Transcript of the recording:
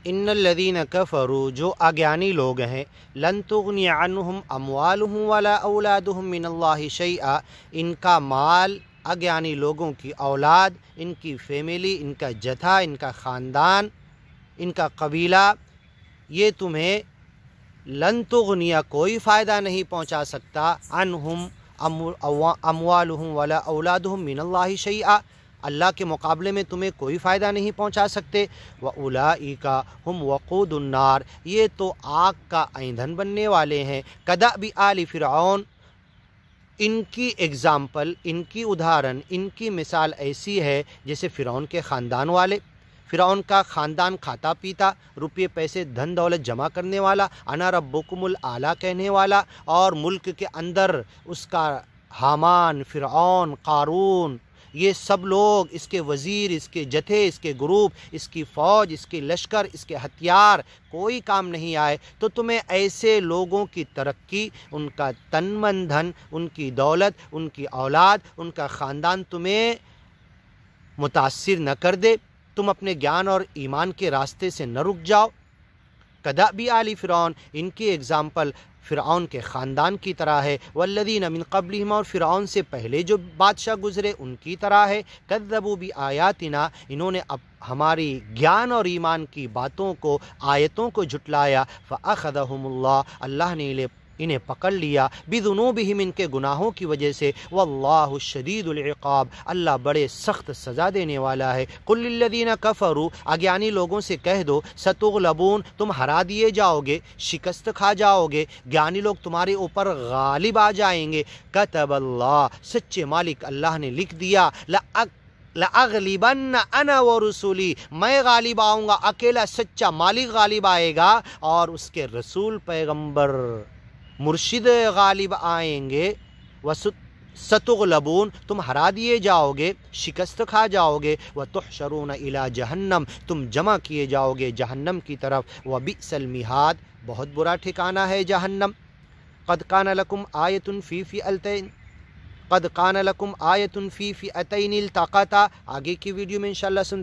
ان الذین کفروا جو اگیانی لوگ ہیں، لن تغنی عنہم اموالہم ولا اولادہم من اللہ شیئا، ان کا مال، اگیانی لوگوں کی اولاد، ان کی فیملی، ان کا جتھا، ان کا خاندان، ان کا قبیلہ، یہ تمہیں لن تغنیہ کوئی فائدہ نہیں پہنچا سکتا، عنہم اموالہم ولا اولادہم من اللہ شیئا، اللہ کے مقابلے میں تمہیں کوئی فائدہ نہیں پہنچا سکتے۔ وَأُولَئِكَ هُمْ وَقُودُ النَّارِ، یہ تو آگ کا ایندھن بننے والے ہیں۔ كَدَأْبِ آلِ فرعون، ان کی اگزامپل، ان کی ادھارن، ان کی مثال ایسی ہے جیسے فرعون کے خاندان والے۔ فرعون کا خاندان کھاتا پیتا، روپے پیسے دھن دولت جمع کرنے والا، انا ربکم الاعلیٰ کہنے والا، اور ملک کے اندر اس کا حامان، فرعون، قارون، یہ سب لوگ، اس کے وزیر، اس کے جتھے، اس کے گروپ، اس کی فوج، اس کے لشکر، اس کے ہتھیار کوئی کام نہیں آئے، تو تمہیں ایسے لوگوں کی ترقی، ان کا تن من دھن، ان کی دولت، ان کی اولاد، ان کا خاندان تمہیں متاثر نہ کر دے، تم اپنے گیان اور ایمان کے راستے سے نہ رک جاؤ۔ کدأب آل فرعون، ان کی اگزامپل فرعون کے خاندان کی طرح ہے، والذین من قبلہم، اور فرعون سے پہلے جو بادشاہ گزرے ان کی طرح ہے، کذبوا بآیاتنا، انہوں نے ہماری گیان اور ایمان کی باتوں کو، آیتوں کو جھٹلایا، فأخذہم اللہ، اللہ نے انہیں پکڑ لیا، بذنوبہم، ان کے گناہوں کی وجہ سے، واللہ شدید العقاب، اللہ بڑے سخت سزا دینے والا ہے۔ قل للذین کفروا، اگیانی لوگوں سے کہہ دو، ستغلبون، تم ہرا دیے جاؤ گے، شکست کھا جاؤ گے، گیانی لوگ تمہارے اوپر غالب آ جائیں گے۔ کتب اللہ، سچے مالک اللہ نے لکھ دیا، لَأَغْلِبَنَّ أَنَا وَرُسُلِي، میں غالب آؤں گا، اکیلا سچا مالک غالب آئے گا، اور اس کے رسول، پیغمبر، مرشد غالب آئیں گے۔ ستغلبون، تم ہرا دیے جاؤ گے، شکست کھا جاؤ گے، وتحشرون الی جہنم، تم جمع کیے جاؤ گے جہنم کی طرف، وبئس المہاد، بہت برا ٹھکانہ ہے جہنم۔ قد کان لکم آیۃ فی فئتین، قد کان لکم آیۃ فی فئتین التقطا، آگے کی ویڈیو میں انشاءاللہ سنتے ہیں۔